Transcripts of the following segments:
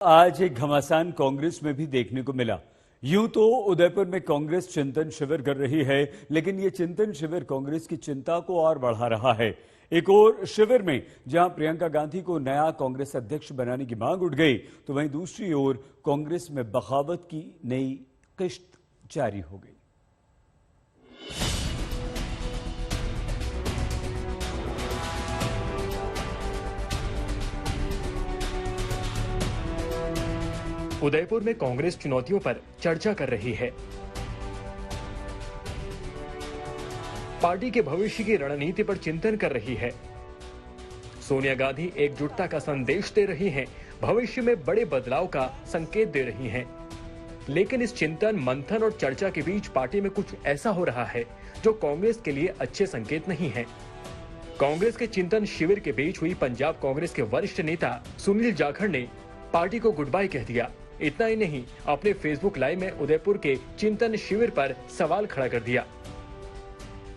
आज एक घमासान कांग्रेस में भी देखने को मिला। यूं तो उदयपुर में कांग्रेस चिंतन शिविर कर रही है, लेकिन ये चिंतन शिविर कांग्रेस की चिंता को और बढ़ा रहा है। एक और शिविर में जहां प्रियंका गांधी को नया कांग्रेस अध्यक्ष बनाने की मांग उठ गई, तो वहीं दूसरी ओर कांग्रेस में बगावत की नई किश्त जारी हो गई। उदयपुर में कांग्रेस चुनौतियों पर चर्चा कर रही है। पार्टी के भविष्य की रणनीति पर चिंतन कर रही है। सोनिया गांधी एकजुटता का संदेश दे रही हैं, भविष्य में बड़े बदलाव का संकेत दे रही हैं। लेकिन इस चिंतन, मंथन और चर्चा के बीच पार्टी में कुछ ऐसा हो रहा है जो कांग्रेस के लिए अच्छे संकेत नहीं है। कांग्रेस के चिंतन शिविर के बीच हुई पंजाब कांग्रेस के वरिष्ठ नेता सुनील जाखड़ ने पार्टी को गुड बाय कह दिया। इतना ही नहीं, अपने फेसबुक लाइव में उदयपुर के चिंतन शिविर पर सवाल खड़ा कर दिया।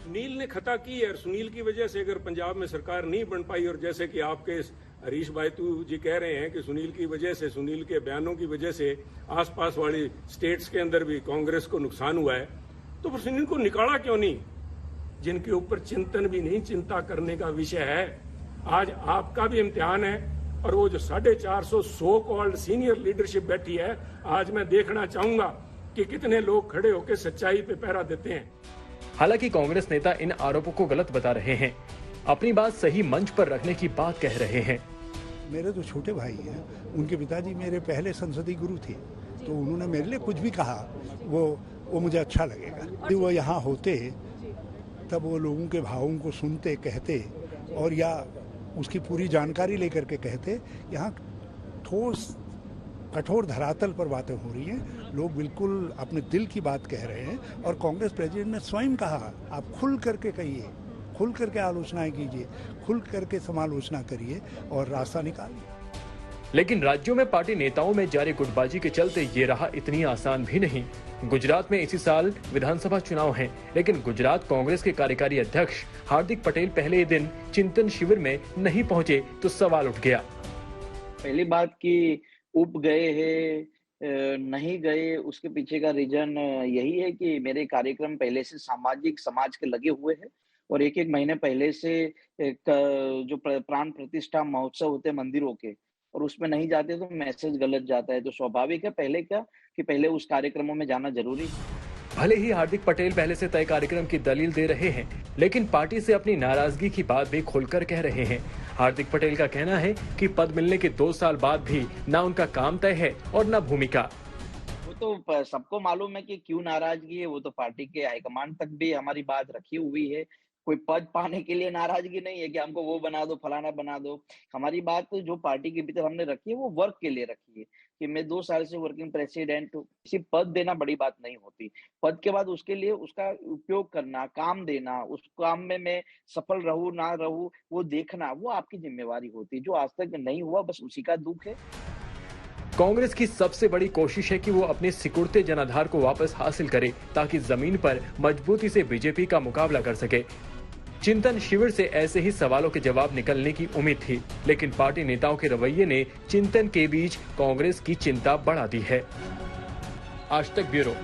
सुनील ने खता की है और सुनील की वजह से अगर पंजाब में सरकार नहीं बन पाई, और जैसे कि आपके हरीश बायतू जी कह रहे हैं कि सुनील की वजह से, सुनील के बयानों की वजह से आसपास वाली स्टेट्स के अंदर भी कांग्रेस को नुकसान हुआ है, तो फिर सुनील को निकाला क्यों नहीं? जिनके ऊपर चिंतन भी नहीं, चिंता करने का विषय है। आज आपका भी इम्तिहान है, और वो जो 450 सो कॉल्ड सीनियर लीडरशिप बैठी है, आज मैं देखना चाहूंगा कि कितने लोग खड़े होकर सच्चाई पे पहरा देते हैं। हालांकि कांग्रेस नेता इन आरोपों को गलत बता रहे हैं, अपनी बात सही मंच पर रखने की बात कह रहे हैं। मेरे तो छोटे भाई हैं, उनके पिताजी मेरे पहले संसदीय गुरु थे, तो उन्होंने मेरे लिए कुछ भी कहा वो मुझे अच्छा लगेगा। वो यहाँ होते तब वो लोगों के भावों को सुनते, कहते, और या उसकी पूरी जानकारी लेकर के कहते। यहाँ ठोस कठोर धरातल पर बातें हो रही हैं, लोग बिल्कुल अपने दिल की बात कह रहे हैं। और कांग्रेस प्रेसिडेंट ने स्वयं कहा, आप खुल करके कहिए, खुल करके आलोचनाएं कीजिए, खुल करके समालोचना करिए और रास्ता निकालिए। लेकिन राज्यों में पार्टी नेताओं में जारी गुटबाजी के चलते ये राह इतनी आसान भी नहीं। गुजरात में इसी साल विधानसभा चुनाव हैं, लेकिन गुजरात कांग्रेस के कार्यकारी अध्यक्ष हार्दिक पटेल पहले ही दिन चिंतन शिविर में नहीं पहुंचे तो सवाल उठ गया। पहली बात कि उब गए हैं, नहीं गए, उसके पीछे का रीजन यही है कि मेरे कार्यक्रम पहले से सामाजिक समाज के लगे हुए हैं, और एक महीने पहले से जो प्राण प्रतिष्ठा महोत्सव होते हैं मंदिरों के, और उसमें नहीं जाते तो मैसेज गलत जाता है। तो स्वाभाविक है पहले उस कार्यक्रमों में जाना जरूरी है। भले ही हार्दिक पटेल पहले से तय कार्यक्रम की दलील दे रहे हैं, लेकिन पार्टी से अपनी नाराजगी की बात भी खुलकर कह रहे हैं। हार्दिक पटेल का कहना है कि पद मिलने के 2 साल बाद भी न उनका काम तय है और न भूमिका। वो तो सबको मालूम है कि क्यों नाराजगी है। वो तो पार्टी के हाईकमान तक भी हमारी बात रखी हुई है। कोई पद पाने के लिए नाराजगी नहीं है कि हमको वो बना दो, फलाना बना दो। हमारी बात जो पार्टी के भीतर हमने रखी है वो वर्क के लिए रखी है कि मैं 2 साल से वर्किंग प्रेसिडेंट हूँ। किसी पद देना बड़ी बात नहीं होती। पद के बाद उसके लिए उसका उपयोग करना, काम देना, उस काम में मैं सफल रहूं ना रहूं वो देखना, वो आपकी जिम्मेवारी होती है। जो आज तक नहीं हुआ, बस उसी का दुख है। कांग्रेस की सबसे बड़ी कोशिश है कि वो अपने सिकुड़ते जनाधार को वापस हासिल करे, ताकि जमीन पर मजबूती से बीजेपी का मुकाबला कर सके। चिंतन शिविर से ऐसे ही सवालों के जवाब निकलने की उम्मीद थी, लेकिन पार्टी नेताओं के रवैये ने चिंतन के बीच कांग्रेस की चिंता बढ़ा दी है। आज तक ब्यूरो।